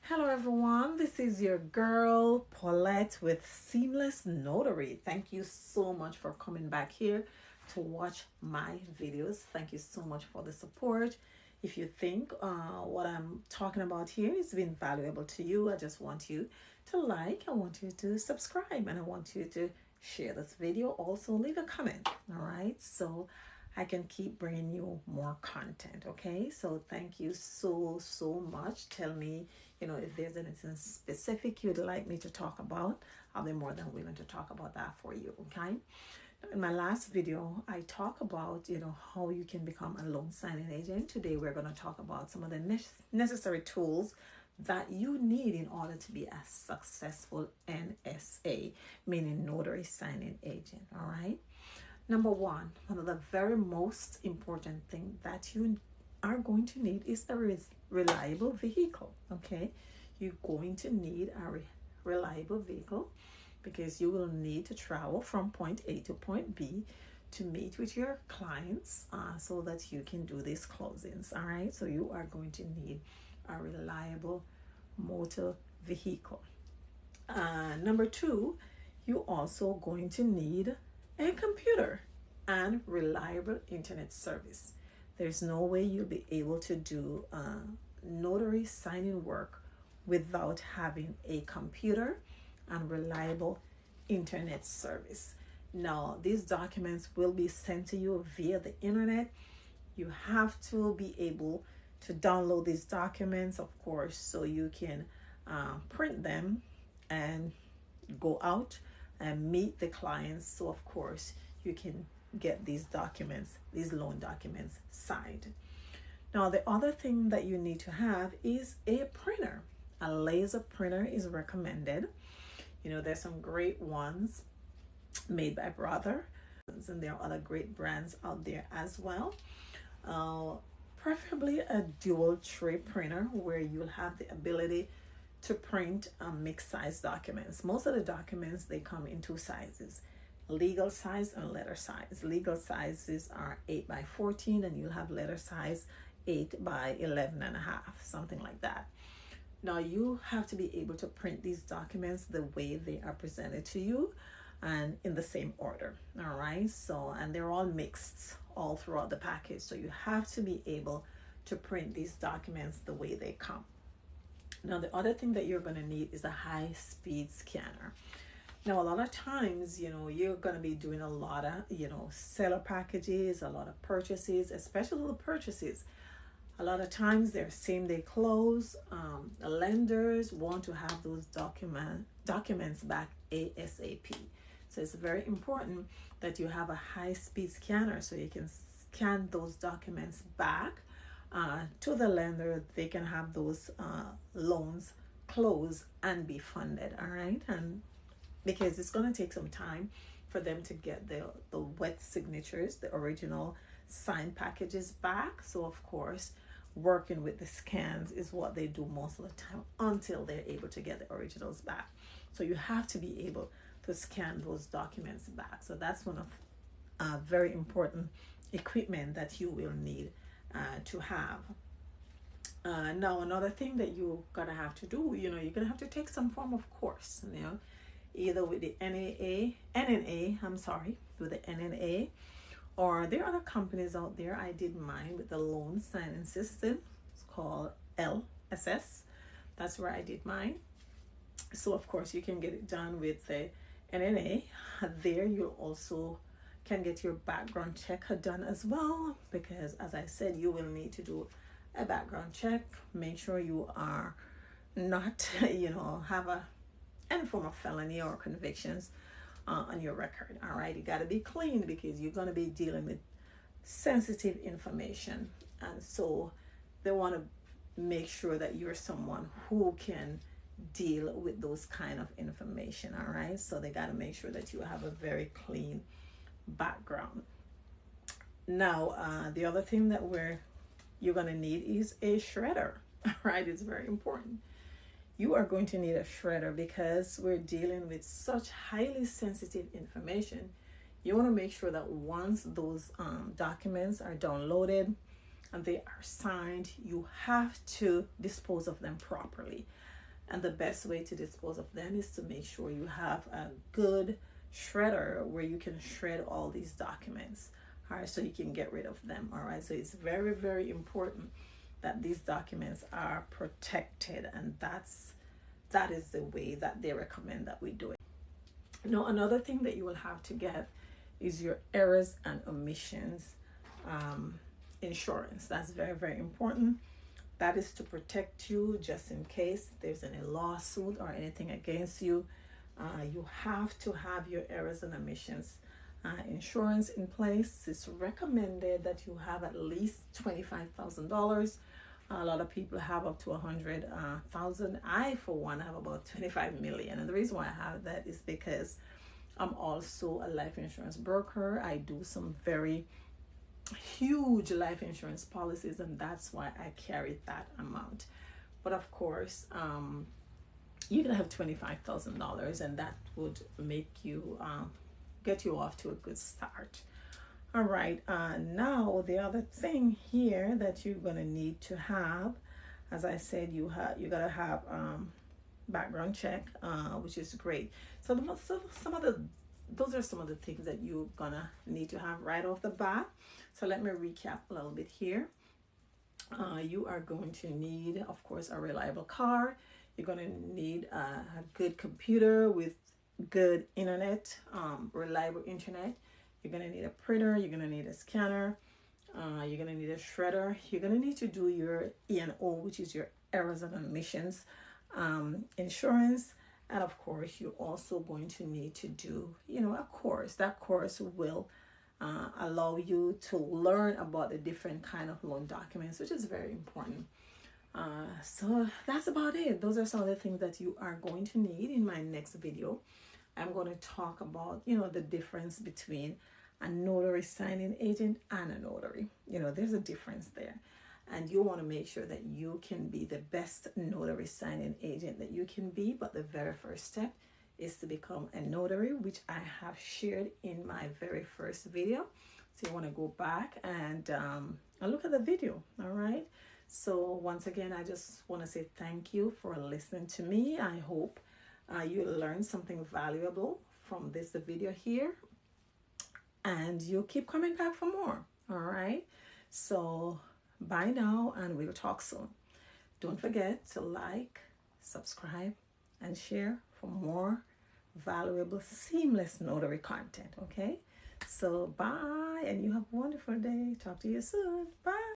Hello everyone, this is your girl Paulette with Seamless Notary. Thank you so much for coming back here to watch my videos. Thank you so much for the support. If you think what I'm talking about here has been valuable to you, I just want you to like, I want you to subscribe, and I want you to share this video. Also leave a comment, all right? So I can keep bringing you more content. Okay, so thank you so much. Tell me, if there's anything specific you'd like me to talk about, I'll be more than willing to talk about that for you. Okay, in my last video I talk about how you can become a loan signing agent. Today we're going to talk about some of the necessary tools that you need in order to be a successful NSA, meaning notary signing agent. All right. Number one of the very most important thing that you are going to need is a reliable vehicle. Okay, you're going to need a reliable vehicle because you will need to travel from point A to point B to meet with your clients so that you can do these closings. All right, so you are going to need a reliable motor vehicle. Number two, you're also going to need a computer and reliable internet service. There's no way you'll be able to do notary signing work without having a computer and reliable internet service. Now, these documents will be sent to you via the internet. You have to be able to download these documents, of course, so you can print them and go out and meet the clients. So of course you can get these documents, these loan documents signed. Now the other thing that you need to have is a printer. A laser printer is recommended. There's some great ones made by Brother, and there are other great brands out there as well. Preferably a dual tray printer where you'll have the ability to print mixed size documents. Most of the documents, they come in two sizes: legal size and letter size. Legal sizes are 8 by 14, and you'll have letter size 8 by 11 and a half, something like that. Now you have to be able to print these documents the way they are presented to you and in the same order. All right, so, and they're all mixed all throughout the package, so you have to be able to print these documents the way they come. Now the other thing that you're going to need is a high-speed scanner. Now a lot of times, you're going to be doing a lot of, seller packages, a lot of purchases, especially the purchases. A lot of times they're same-day close. The lenders want to have those documents back ASAP. So it's very important that you have a high-speed scanner so you can scan those documents back to the lender. They can have those loans closed and be funded. All right, and because it's going to take some time for them to get the wet signatures, the original signed packages back. So of course working with the scans is what they do most of the time until they're able to get the originals back. So you have to be able to scan those documents back. So that's one of very important equipment that you will need to have. Now another thing that you're gonna have to do, you're gonna have to take some form of course, either with the with the NNA, or there are other companies out there. I did mine with the loan signing system. It's called LSS. That's where I did mine. So of course you can get it done with the NNA. There you also can get your background check done as well, because as I said, you will need to do a background check. Make sure you are not have any form of felony or convictions on your record. All right, you got to be clean because you're going to be dealing with sensitive information, and so they want to make sure that you're someone who can deal with those kind of information. All right, so they got to make sure that you have a very clean background. Now the other thing that you're going to need is a shredder. All right, it's very important. You are going to need a shredder because we're dealing with such highly sensitive information. You want to make sure that once those documents are downloaded and they are signed, you have to dispose of them properly. And the best way to dispose of them is to make sure you have a good shredder where you can shred all these documents. All right, so you can get rid of them. All right, so it's very, very important that these documents are protected, and that is the way that they recommend that we do it. Now, another thing that you will have to get is your errors and omissions insurance. That's very, very important. That is to protect you just in case there's any lawsuit or anything against you. You have to have your errors and omissions insurance in place. It's recommended that you have at least $25,000. A lot of people have up to 100,000. I, for one, have about 25 million. And the reason why I have that is because I'm also a life insurance broker. I do some very huge life insurance policies, and that's why I carry that amount. But of course, you can have $25,000, and that would make you get you off to a good start. All right, now the other thing here that you're gonna need to have, as I said, you gotta have background check, which is great. So those are some of the things that you're gonna need to have right off the bat. So let me recap a little bit here. You are going to need, of course, a reliable car. You're going to need a good computer with good internet, reliable internet. You're going to need a printer. You're going to need a scanner. You're going to need a shredder. You're going to need to do your E&O, which is your errors and omissions insurance. And of course, you're also going to need to do, a course. That course will allow you to learn about the different kind of loan documents, which is very important. So that's about it. Those are some of the things that you are going to need. In my next video, I'm going to talk about, the difference between a notary signing agent and a notary. There's a difference there. And you want to make sure that you can be the best notary signing agent that you can be. But the very first step is to become a notary, which I have shared in my very first video. So you want to go back and look at the video. All right. So once again, I just want to say thank you for listening to me. I hope you learned something valuable from this video here, and you'll keep coming back for more. All right. So bye now, and we'll talk soon. Don't forget to like, subscribe, and share for more valuable, seamless notary content. Okay. So bye, and you have a wonderful day. Talk to you soon. Bye.